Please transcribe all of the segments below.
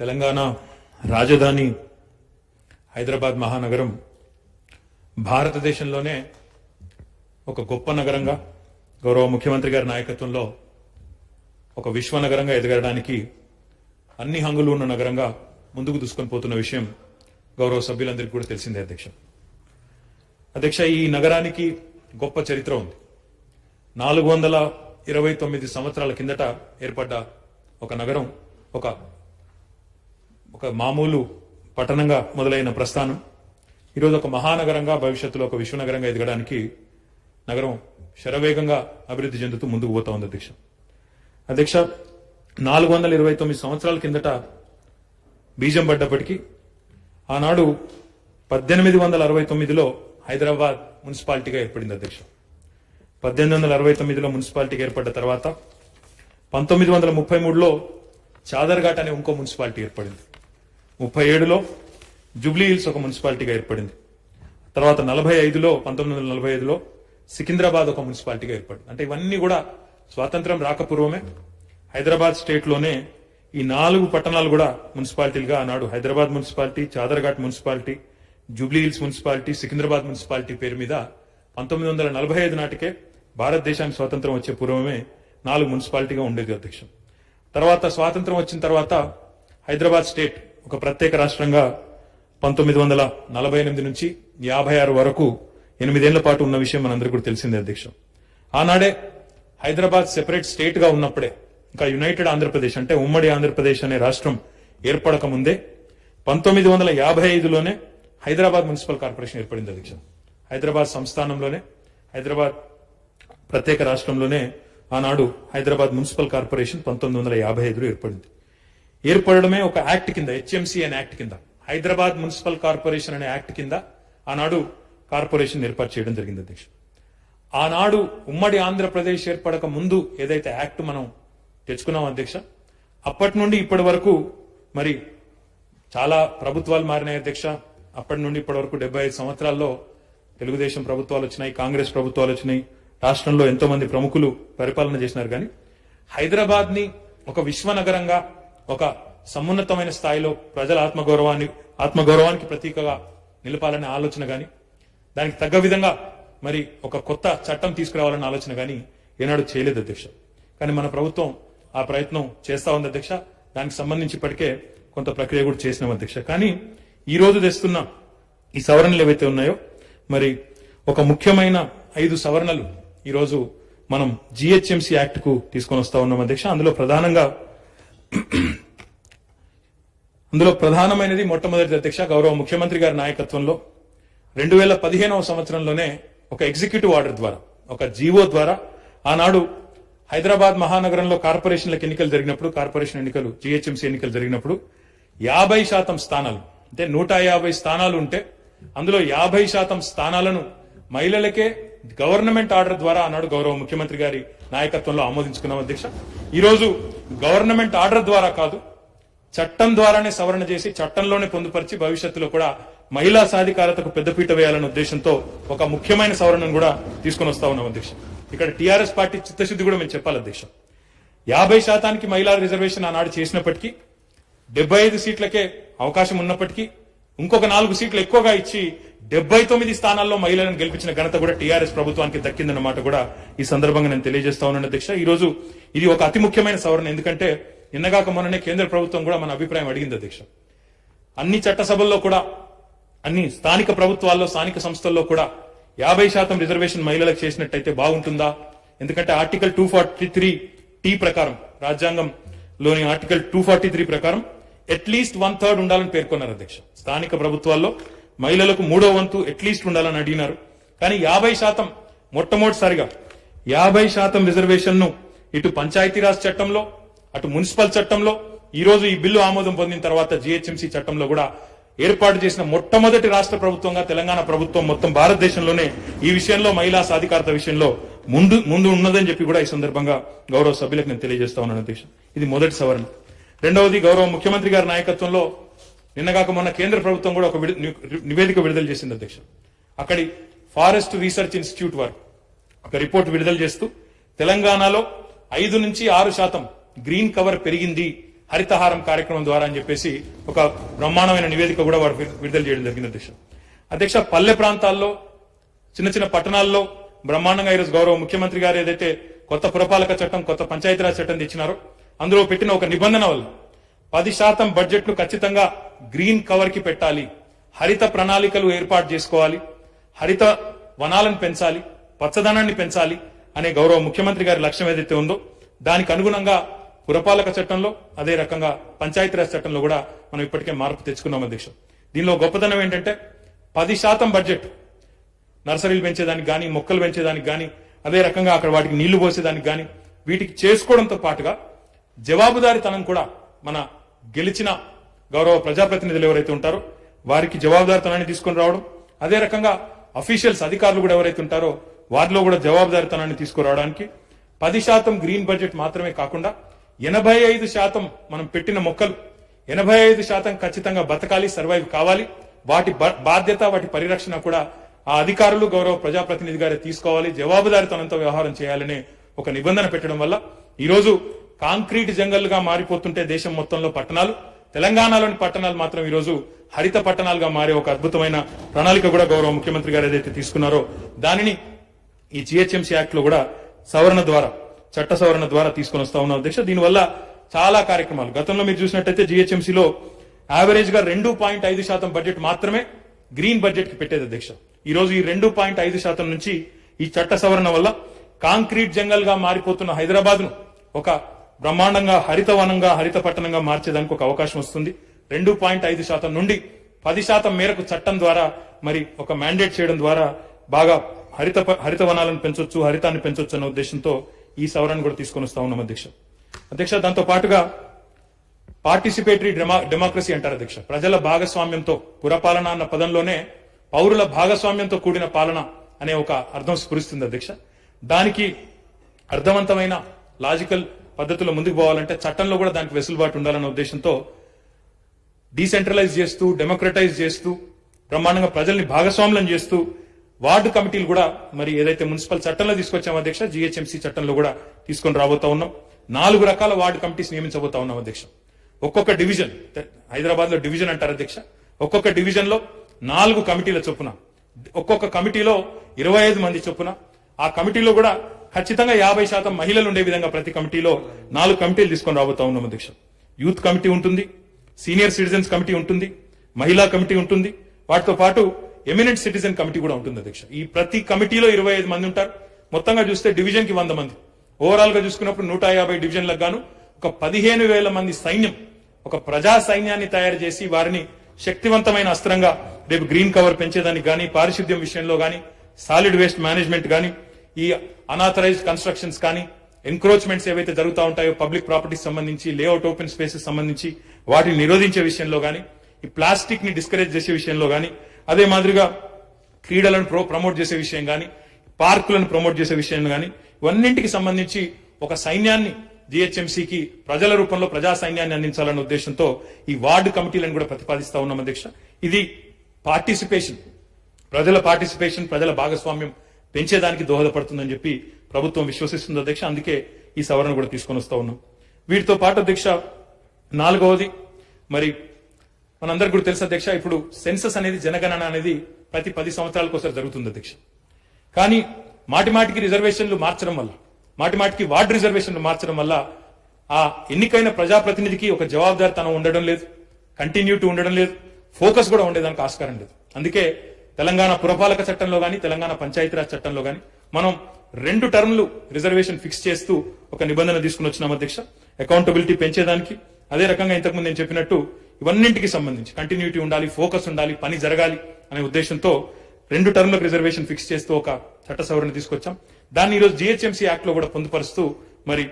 తెలంగాణ రాజధాని హైదరాబాద్ మహానగరం భారతదేశంలోనే ఒక గొప్ప నగరంగా గౌరవ ముఖ్యమంత్రి గారి నాయకత్వంలో ఒక విశ్వనగరంగా ఎదగడానికి అన్ని హంగులు ఉన్న నగరంగా ముందుకు దూసుకొని పోతున్న విషయం గౌరవ సభ్యులందరికీ కూడా తెలిసిందే అధ్యక్ష ఈ నగరానికి గొప్ప చరిత్ర ఉంది. 429 సంవత్సరాల కిందట ఏర్పడ్డ ఒక నగరం ఒక మామూలు పట్టణంగా మొదలైన ప్రస్థానం ఈరోజు ఒక మహానగరంగా భవిష్యత్తులో ఒక విశ్వనగరంగా ఎదగడానికి నగరం శరవేగంగా అభివృద్ధి చెందుతూ ముందుకు పోతా ఉంది అధ్యక్ష 429 సంవత్సరాల కిందట బీజం పడ్డప్పటికీ ఆనాడు 1869లో హైదరాబాద్ మున్సిపాలిటీగా ఏర్పడింది అధ్యక్ష. 1869లో మున్సిపాలిటీగా ఏర్పడ్డ తర్వాత 1933లో చాదర్ఘాట్ అనే ఇంకో మున్సిపాలిటీ ఏర్పడింది. 37లో జూబ్లీ హిల్స్ ఒక మున్సిపాలిటీగా ఏర్పడింది. తర్వాత 1945లో సికింద్రాబాద్ ఒక మున్సిపాలిటీగా ఏర్పడింది. అంటే ఇవన్నీ కూడా స్వాతంత్రం రాకపూర్వమే హైదరాబాద్ స్టేట్ లోనే ఈ 4 పట్టణాలు కూడా మున్సిపాలిటీలుగా ఆనాడు Hyderabad municipality, Chadarghat municipality, Jubilee Hills municipality, Secunderabad municipality పేరు మీద 1945 నాటికే భారతదేశానికి స్వాతంత్రం వచ్చే పూర్వమే 4 మున్సిపాలిటీగా ఉండేది అధ్యక్ష. తర్వాత స్వాతంత్రం వచ్చిన తర్వాత హైదరాబాద్ స్టేట్ ఒక ప్రత్యేక రాష్ట్రంగా 1948 నుంచి 56 వరకు 8 ఏళ్ల పాటు ఉన్న విషయం మనందరికీ కూడా తెలిసిందే అధ్యక్ష. ఆనాడే హైదరాబాద్ సెపరేట్ స్టేట్ గా ఉన్నప్పుడే ఇంకా యునైటెడ్ ఆంధ్రప్రదేశ్ అంటే ఉమ్మడి ఆంధ్రప్రదేశ్ అనే రాష్ట్రం ఏర్పడక ముందే 1955లోనే హైదరాబాద్ మున్సిపల్ కార్పొరేషన్ ఏర్పడింది అధ్యక్ష. హైదరాబాద్ సంస్థానంలోనే హైదరాబాద్ ప్రత్యేక రాష్ట్రంలోనే ఆనాడు హైదరాబాద్ మున్సిపల్ కార్పొరేషన్ 1955లో ఏర్పడింది. ఏర్పడమే ఒక యాక్ట్ కింద, హెచ్ఎంసీ అనే యాక్ట్ కింద, హైదరాబాద్ మున్సిపల్ కార్పొరేషన్ అనే యాక్ట్ కింద ఆనాడు కార్పొరేషన్ ఏర్పాటు చేయడం జరిగింది అధ్యక్ష. ఆనాడు ఉమ్మడి ఆంధ్రప్రదేశ్ ఏర్పడక ముందు ఏదైతే యాక్ట్ మనం తెచ్చుకున్నాం అధ్యక్ష, అప్పటి నుండి ఇప్పటి వరకు మరి చాలా ప్రభుత్వాలు మారినాయి అధ్యక్ష. అప్పటి నుండి ఇప్పటి వరకు 75 సంవత్సరాల్లో తెలుగుదేశం ప్రభుత్వాలు వచ్చినాయి, కాంగ్రెస్ ప్రభుత్వాలు వచ్చినాయి, రాష్ట్రంలో ఎంతో మంది ప్రముఖులు పరిపాలన చేసినారు. కానీ హైదరాబాద్ ని ఒక విశ్వనగరంగా ఒక సమున్నతమైన స్థాయిలో ప్రజల ఆత్మగౌరవానికి ప్రతీకగా నిలపాలనే ఆలోచన గాని, దానికి తగ్గ విధంగా మరి ఒక కొత్త చట్టం తీసుకురావాలన్న ఆలోచన గాని ఏనాడు చేయలేదు అధ్యక్ష. కానీ మన ప్రభుత్వం ఆ ప్రయత్నం చేస్తా ఉంది అధ్యక్ష. దానికి సంబంధించి ఇప్పటికే కొంత ప్రక్రియ కూడా చేసినాం అధ్యక్ష. కానీ ఈ రోజు తెస్తున్న ఈ సవరణలు ఏవైతే ఉన్నాయో మరి ఒక ముఖ్యమైన 5 సవరణలు ఈ రోజు మనం జిహెచ్ఎంసీ యాక్ట్ కు తీసుకొని వస్తా ఉన్నాం అధ్యక్ష. అందులో ప్రధానమైనది మొట్టమొదటి అధ్యక్ష గౌరవ ముఖ్యమంత్రి గారి నాయకత్వంలో 2015వ సంవత్సరంలోనే ఒక ఎగ్జిక్యూటివ్ ఆర్డర్ ద్వారా, ఒక జీవో ద్వారా ఆనాడు హైదరాబాద్ మహానగరంలో కార్పొరేషన్లకు ఎన్నికలు జరిగినప్పుడు, కార్పొరేషన్ ఎన్నికలు జిహెచ్ఎంసీ ఎన్నికలు జరిగినప్పుడు 50% స్థానాలు అంటే 150 స్థానాలు ఉంటే అందులో 50% స్థానాలను మహిళలకే గవర్నమెంట్ ఆర్డర్ ద్వారా ఆనాడు గౌరవ ముఖ్యమంత్రి గారి నాయకత్వంలో ఆమోదించుకున్నాం అధ్యక్ష. ఈ రోజు గవర్నమెంట్ ఆర్డర్ ద్వారా కాదు, చట్టం ద్వారానే సవరణ చేసి చట్టంలోనే పొందుపరిచి భవిష్యత్తులో కూడా మహిళా సాధికారతకు పెద్దపీట వేయాలనే ఉద్దేశంతో ఒక ముఖ్యమైన సవరణను కూడా తీసుకొని వస్తా ఉన్నాం అధ్యక్ష. ఇక్కడ టీఆర్ఎస్ పార్టీ చిత్తశుద్ధి కూడా మేము చెప్పాలి అధ్యక్ష. 50% మహిళా రిజర్వేషన్ ఆనాడు చేసినప్పటికీ 75 సీట్లకే అవకాశం ఉన్నప్పటికీ ఇంకొక 4 సీట్లు ఎక్కువగా ఇచ్చి 79 స్థానాల్లో మహిళలను గెలిపించిన ఘనత కూడా టీఆర్ఎస్ ప్రభుత్వానికి దక్కిందన్నమాట కూడా ఈ సందర్భంగా నేను తెలియజేస్తా ఉన్నాను అధ్యక్ష. ఈ రోజు ఇది ఒక అతి ముఖ్యమైన సవరణ. ఎందుకంటే నిన్నగాక మొన్ననే కేంద్ర ప్రభుత్వం కూడా మన అభిప్రాయం అడిగింది అధ్యక్ష. అన్ని చట్టసభల్లో కూడా, అన్ని స్థానిక ప్రభుత్వాల్లో, స్థానిక సంస్థల్లో కూడా 50% రిజర్వేషన్ మహిళలకు చేసినట్టయితే బాగుంటుందా? ఎందుకంటే ఆర్టికల్ 243 ప్రకారం, రాజ్యాంగంలోని ఆర్టికల్ 243 ప్రకారం అట్లీస్ట్ 1/3 ఉండాలని పేర్కొన్నారు అధ్యక్ష. స్థానిక ప్రభుత్వాల్లో మహిళలకు 3వ వంతు అట్లీస్ట్ ఉండాలని అడిగినారు. కానీ 50% మొట్టమొదటిసారిగా 50% రిజర్వేషన్ ను ఇటు పంచాయతీరాజ్ చట్టంలో, అటు మున్సిపల్ చట్టంలో, ఈ రోజు ఈ బిల్లు ఆమోదం పొందిన తర్వాత జిహెచ్ఎంసీ చట్టంలో కూడా ఏర్పాటు చేసిన మొట్టమొదటి రాష్ట్ర ప్రభుత్వంగా తెలంగాణ ప్రభుత్వం మొత్తం భారతదేశంలోనే ఈ విషయంలో మహిళా సాధికారత విషయంలో ముందు ఉన్నదని చెప్పి కూడా ఈ సందర్భంగా గౌరవ సభ్యులకు నేను తెలియజేస్తా ఉన్నాను అధ్యక్ష. ఇది మొదటి సవరణ. రెండవది గౌరవ ముఖ్యమంత్రి గారి నాయకత్వంలో నిన్నగాక మొన్న కేంద్ర ప్రభుత్వం కూడా ఒక నివేదిక విడుదల చేసింది అధ్యక్ష. అక్కడి ఫారెస్ట్ రీసెర్చ్ ఇన్స్టిట్యూట్ వారు ఒక రిపోర్ట్ విడుదల చేస్తూ తెలంగాణలో 5 నుంచి 6% గ్రీన్ కవర్ పెరిగింది హరితహారం కార్యక్రమం ద్వారా అని చెప్పేసి ఒక బ్రహ్మాండమైన నివేదిక కూడా వారు విడుదల చేయడం జరిగింది అధ్యక్ష. పల్లె ప్రాంతాల్లో చిన్న చిన్న పట్టణాల్లో బ్రహ్మాండంగా ఈరోజు గౌరవ ముఖ్యమంత్రి గారు ఏదైతే కొత్త పురపాలక చట్టం, కొత్త పంచాయతీరాజ్ చట్టం తెచ్చినారో అందులో పెట్టిన ఒక నిబంధన వల్ల 10% బడ్జెట్ ను ఖచ్చితంగా గ్రీన్ కవర్ కి పెట్టాలి, హరిత ప్రణాళికలు ఏర్పాటు చేసుకోవాలి, హరిత వనాలను పెంచాలి, పచ్చదనాన్ని పెంచాలి అనే గౌరవ ముఖ్యమంత్రి గారి లక్ష్యం ఏదైతే ఉందో దానికి అనుగుణంగా పురపాలక చట్టంలో అదే రకంగా పంచాయతీరాజ్ చట్టంలో కూడా మనం ఇప్పటికే మార్పు తెచ్చుకున్నాం అధ్యక్ష. దీనిలో గొప్పతనం ఏంటంటే 10% బడ్జెట్ నర్సరీలు పెంచేదానికి గానీ, మొక్కలు పెంచేదానికి గానీ, అదే రకంగా అక్కడ వాటికి నీళ్లు పోసేదానికి గానీ వీటికి చేసుకోవడంతో పాటుగా జవాబుదారీతనం కూడా మన గెలిచిన గౌరవ ప్రజాప్రతినిధులు ఎవరైతే ఉంటారో వారికి జవాబుదారీతనాన్ని తీసుకొని రావడం, అదే రకంగా అఫీషియల్స్ అధికారులు కూడా ఎవరైతే ఉంటారో వారిలో కూడా జవాబుదారీతనాన్ని తీసుకురావడానికి 10% గ్రీన్ బడ్జెట్ మాత్రమే కాకుండా 85% మనం పెట్టిన మొక్కలు 85% ఖచ్చితంగా బతకాలి, సర్వైవ్ కావాలి. వాటి బాధ్యత, వాటి పరిరక్షణ కూడా ఆ అధికారులు గౌరవ ప్రజాప్రతినిధి గారే తీసుకోవాలి, జవాబుదారీతనంతో వ్యవహారం చేయాలనే ఒక నిబంధన పెట్టడం వల్ల ఈరోజు కాంక్రీట్ జంగల్గా మారిపోతుంటే దేశం మొత్తంలో పట్టణాలు, తెలంగాణలోని పట్టణాలు మాత్రం ఈరోజు హరిత పట్టణాలుగా మారే ఒక అద్భుతమైన ప్రణాళిక కూడా గౌరవ ముఖ్యమంత్రి గారు ఏదైతే తీసుకున్నారో దానిని ఈ జిహెచ్ఎంసీ యాక్ట్ లో కూడా సవరణ ద్వారా, చట్ట సవరణ ద్వారా తీసుకొని వస్తా ఉన్నాం అధ్యక్ష. దీనివల్ల చాలా కార్యక్రమాలు గతంలో మీరు చూసినట్టయితే జిహెచ్ఎంసీలో యావరేజ్ గా 2.5% బడ్జెట్ మాత్రమే గ్రీన్ బడ్జెట్ కి పెట్టేది అధ్యక్ష. ఈ రోజు ఈ 2.5% నుంచి ఈ చట్ట సవరణ వల్ల కాంక్రీట్ జంగల్ గా మారిపోతున్న హైదరాబాద్ ను ఒక బ్రహ్మాండంగా హరిత వనంగా, హరిత పట్టణంగా మార్చేదానికి ఒక అవకాశం వస్తుంది. 2.5% నుండి 10% మేరకు చట్టం ద్వారా మరి ఒక మ్యాండేట్ చేయడం ద్వారా బాగా హరిత వనాలను పెంచొచ్చు, హరితాన్ని పెంచొచ్చు అన్న ఉద్దేశంతో ఈ సవరణ కూడా తీసుకొని వస్తా ఉన్నాం అధ్యక్ష. దాంతో పాటుగా పార్టిసిపేటరీ డెమోక్రసీ అంటారు అధ్యక్ష. ప్రజల భాగస్వామ్యంతో, పురపాలన అన్న పదంలోనే పౌరుల భాగస్వామ్యంతో కూడిన పాలన అనే ఒక అర్థం స్ఫురిస్తుంది అధ్యక్ష. దానికి అర్థవంతమైన లాజికల్ పద్ధతిలో ముందుకు పోవాలంటే చట్టంలో కూడా దానికి వెసులుబాటు ఉండాలన్న ఉద్దేశంతో డీసెంట్రలైజ్ చేస్తూ, డెమోక్రటైజ్ చేస్తూ, బ్రహ్మాండంగా ప్రజల్ని భాగస్వామ్యం చేస్తూ వార్డు కమిటీలు కూడా మరి ఏదైతే మున్సిపల్ చట్టంలో తీసుకొచ్చామో అధ్యక్ష, జిహెచ్ఎంసీ చట్టంలో కూడా తీసుకొని రాబోతా ఉన్నాం. 4 రకాల వార్డు కమిటీస్ నియమించబోతా ఉన్నాం అధ్యక్ష. ఒక్కొక్క డివిజన్, హైదరాబాద్ లో డివిజన్ అంటారు అధ్యక్ష, ఒక్కొక్క డివిజన్ లో 4 కమిటీల చొప్పున, ఒక్కొక్క కమిటీలో 25 మంది చొప్పున, ఆ కమిటీలో కూడా ఖచ్చితంగా 50% మహిళలు ఉండే విధంగా ప్రతి కమిటీలో 4 కమిటీలు తీసుకొని రాబోతా ఉన్నాం అధ్యక్ష. యూత్ కమిటీ ఉంటుంది, సీనియర్ సిటిజన్స్ కమిటీ ఉంటుంది, మహిళా కమిటీ ఉంటుంది, వాటితో పాటు ఎమినెంట్ సిటిజన్ కమిటీ కూడా ఉంటుంది అధ్యక్ష. ఈ ప్రతి కమిటీలో 25 మంది ఉంటారు. మొత్తంగా చూస్తే డివిజన్ కి 100 మంది, ఓవరాల్ గా చూసుకున్నప్పుడు 150 డివిజన్లకు గాను ఒక 15,000 మంది సైన్యం, ఒక ప్రజా సైన్యాన్ని తయారు చేసి వారిని శక్తివంతమైన అస్త్రంగా రేపు గ్రీన్ కవర్ పెంచేదానికి గానీ, పారిశుద్ధ్యం విషయంలో గానీ, సాలిడ్ వేస్ట్ మేనేజ్మెంట్ గానీ, ఈ అనాథరైజ్డ్ కన్స్ట్రక్షన్స్ కానీ, ఎన్క్రోచ్మెంట్స్ ఏవైతే జరుగుతూ ఉంటాయో పబ్లిక్ ప్రాపర్టీస్ సంబంధించి, లేఅవుట్ ఓపెన్ స్పేసెస్ సంబంధించి వాటిని నిరోధించే విషయంలో గానీ, ఈ ప్లాస్టిక్ ని డిస్కరేజ్ చేసే విషయంలో గానీ, అదే మాదిరిగా క్రీడలను ప్రమోట్ చేసే విషయం గానీ, పార్కులను ప్రమోట్ చేసే విషయం గానీ, ఇవన్నింటికి సంబంధించి ఒక సైన్యాన్ని జిహెచ్ఎంసీకి ప్రజల రూపంలో ప్రజా సైన్యాన్ని అందించాలన్న ఉద్దేశంతో ఈ వార్డు కమిటీలను కూడా ప్రతిపాదిస్తా ఉన్నాం అధ్యక్ష. ఇది పార్టిసిపేషన్, ప్రజల భాగస్వామ్యం పెంచేదానికి దోహదపడుతుందని చెప్పి ప్రభుత్వం విశ్వసిస్తుంది అధ్యక్ష. అందుకే ఈ సవరణ కూడా తీసుకొని వస్తా ఉన్నాం. వీటితో పాటు అధ్యక్ష 4వది, మరి మనందరికీ కూడా తెలుసు అధ్యక్ష, ఇప్పుడు సెన్సస్ అనేది, జనగణన అనేది ప్రతి 10 సంవత్సరాలకు ఒకసారి జరుగుతుంది అధ్యక్ష. కానీ మాటిమాటికి రిజర్వేషన్లు మార్చడం వల్ల, మాటిమాటికి వార్డు రిజర్వేషన్లు మార్చడం వల్ల ఆ ఎన్నికైన ప్రజాప్రతినిధికి ఒక జవాబుదారితనం ఉండడం లేదు, కంటిన్యూటీ ఉండడం లేదు, ఫోకస్ కూడా ఉండేదానికి ఆస్కారం లేదు. అందుకే తెలంగాణ పురపాలక చట్టంలో గానీ, తెలంగాణ పంచాయతీరాజ్ చట్టంలో గానీ మనం 2 టర్మ్లు రిజర్వేషన్ ఫిక్స్ చేస్తూ ఒక నిబంధన తీసుకుని వచ్చినాం అధ్యక్ష. అకౌంటబిలిటీ పెంచేదానికి, అదే రకంగా ఇంతకుముందు నేను చెప్పినట్టు ఇవన్నింటికి సంబంధించి కంటిన్యూటీ ఉండాలి, ఫోకస్ ఉండాలి, పని జరగాలి అనే ఉద్దేశంతో 2 టర్మ్లకు రిజర్వేషన్ ఫిక్స్ చేస్తూ ఒక చట్ట సవరణ తీసుకొచ్చాం. దాన్ని ఈరోజు జిహెచ్ఎంసీ యాక్ట్ లో కూడా పొందుపరుస్తూ మరి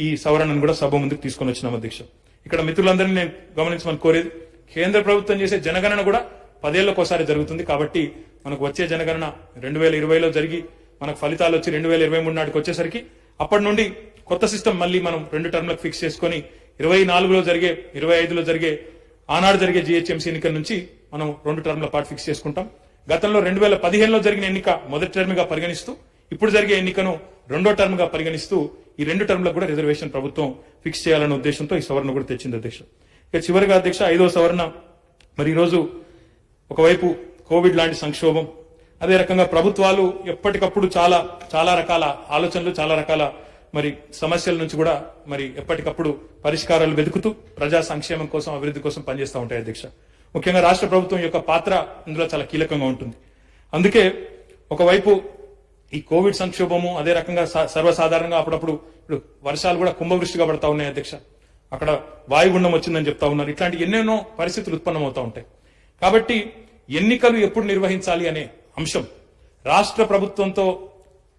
ఈ సవరణను కూడా సభ ముందుకు తీసుకొని వచ్చినాం అధ్యక్ష. ఇక్కడ మిత్రులందరినీ నేను గమనించమని కోరేది, కేంద్ర ప్రభుత్వం చేసే జనగణన కూడా 10 ఏళ్లకోసారి జరుగుతుంది. కాబట్టి మనకు వచ్చే జనగణన 2020లో జరిగి మనకు ఫలితాలు వచ్చి 2023 నాటికి వచ్చేసరికి అప్పటి నుండి కొత్త సిస్టమ్ మళ్ళీ మనం 2 టర్మ్లకు ఫిక్స్ చేసుకుని 24లో జరిగే, 25లో జరిగే, ఆనాడు జరిగే జిహెచ్ఎంసీ ఎన్నికల నుంచి మనం 2 టర్మ్ల పాటు ఫిక్స్ చేసుకుంటాం. గతంలో 2015లో జరిగిన ఎన్నిక మొదటి టర్మ్ గా పరిగణిస్తూ ఇప్పుడు జరిగే ఎన్నికను 2వ టర్మ్ గా పరిగణిస్తూ ఈ 2 టర్మ్లకు కూడా రిజర్వేషన్ ప్రభుత్వం ఫిక్స్ చేయాలనే ఉద్దేశంతో ఈ సవరణ కూడా తెచ్చింది అధ్యక్ష. ఇక చివరిగా అధ్యక్ష 5వ సవరణ, మరి ఈరోజు ఒకవైపు కోవిడ్ లాంటి సంక్షోభం, అదే రకంగా ప్రభుత్వాలు ఎప్పటికప్పుడు చాలా రకాల ఆలోచనలు, చాలా రకాల మరి సమస్యల నుంచి కూడా మరి ఎప్పటికప్పుడు పరిష్కారాలు వెతుకుతూ ప్రజా సంక్షేమం కోసం, అభివృద్ధి కోసం పనిచేస్తూ ఉంటాయి అధ్యక్ష. ముఖ్యంగా రాష్ట్ర ప్రభుత్వం యొక్క పాత్ర ఇందులో చాలా కీలకంగా ఉంటుంది. అందుకే ఒకవైపు ఈ కోవిడ్ సంక్షోభము, అదే రకంగా సర్వసాధారణంగా అప్పుడప్పుడు ఇప్పుడు వర్షాలు కూడా కుంభవృష్టిగా పడతా ఉన్నాయి అధ్యక్ష. అక్కడ వాయుగుండం వచ్చిందని చెప్తా ఉన్నారు. ఇట్లాంటి ఎన్నెన్నో పరిస్థితులు ఉత్పన్నమవుతా ఉంటాయి. కాబట్టి ఎన్నికలు ఎప్పుడు నిర్వహించాలి అనే అంశం రాష్ట్ర ప్రభుత్వంతో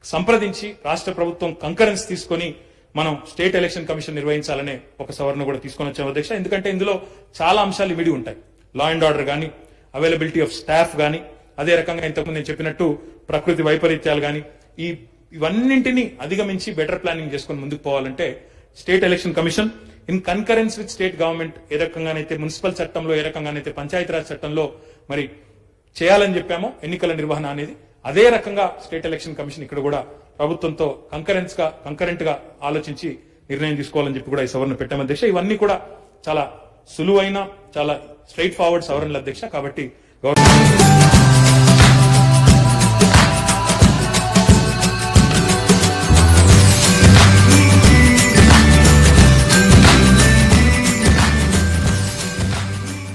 సంప్రదించి రాష్ట్ర ప్రభుత్వం కంకరెన్స్ తీసుకొని మనం స్టేట్ ఎలక్షన్ కమిషన్ నిర్వహించాలనే ఒక సవరణ కూడా తీసుకొని వచ్చాం అధ్యక్ష. ఎందుకంటే ఇందులో చాలా అంశాలు ఇమిడి ఉంటాయి. లా అండ్ ఆర్డర్ గానీ, అవైలబిలిటీ ఆఫ్ స్టాఫ్ గానీ, అదే రకంగా ఇంతకుముందు నేను చెప్పినట్టు ప్రకృతి వైపరీత్యాలు గానీ, ఇవన్నింటినీ అధిగమించి బెటర్ ప్లానింగ్ చేసుకుని ముందుకు పోవాలంటే state election commission in concurrence with state government ఏ రకంగానైతే మున్సిపల్ చట్టంలో, ఏ రకంగానైతే పంచాయతీరాజ్ చట్టంలో మరి చేయాలని చెప్పామో ఎన్నికల నిర్వహణ అనేది, అదే రకంగా స్టేట్ ఎలక్షన్ కమిషన్ ఇక్కడ కూడా ప్రభుత్వంతో కంకరెంట్ గా ఆలోచించి నిర్ణయం తీసుకోవాలని చెప్పి కూడా ఈ సవరణ పెట్టాం అధ్యక్ష. ఇవన్నీ కూడా చాలా సులువైన, చాలా స్ట్రైట్ ఫార్వర్డ్ సవరణలు అధ్యక్ష. కాబట్టి గవర్నమెంట్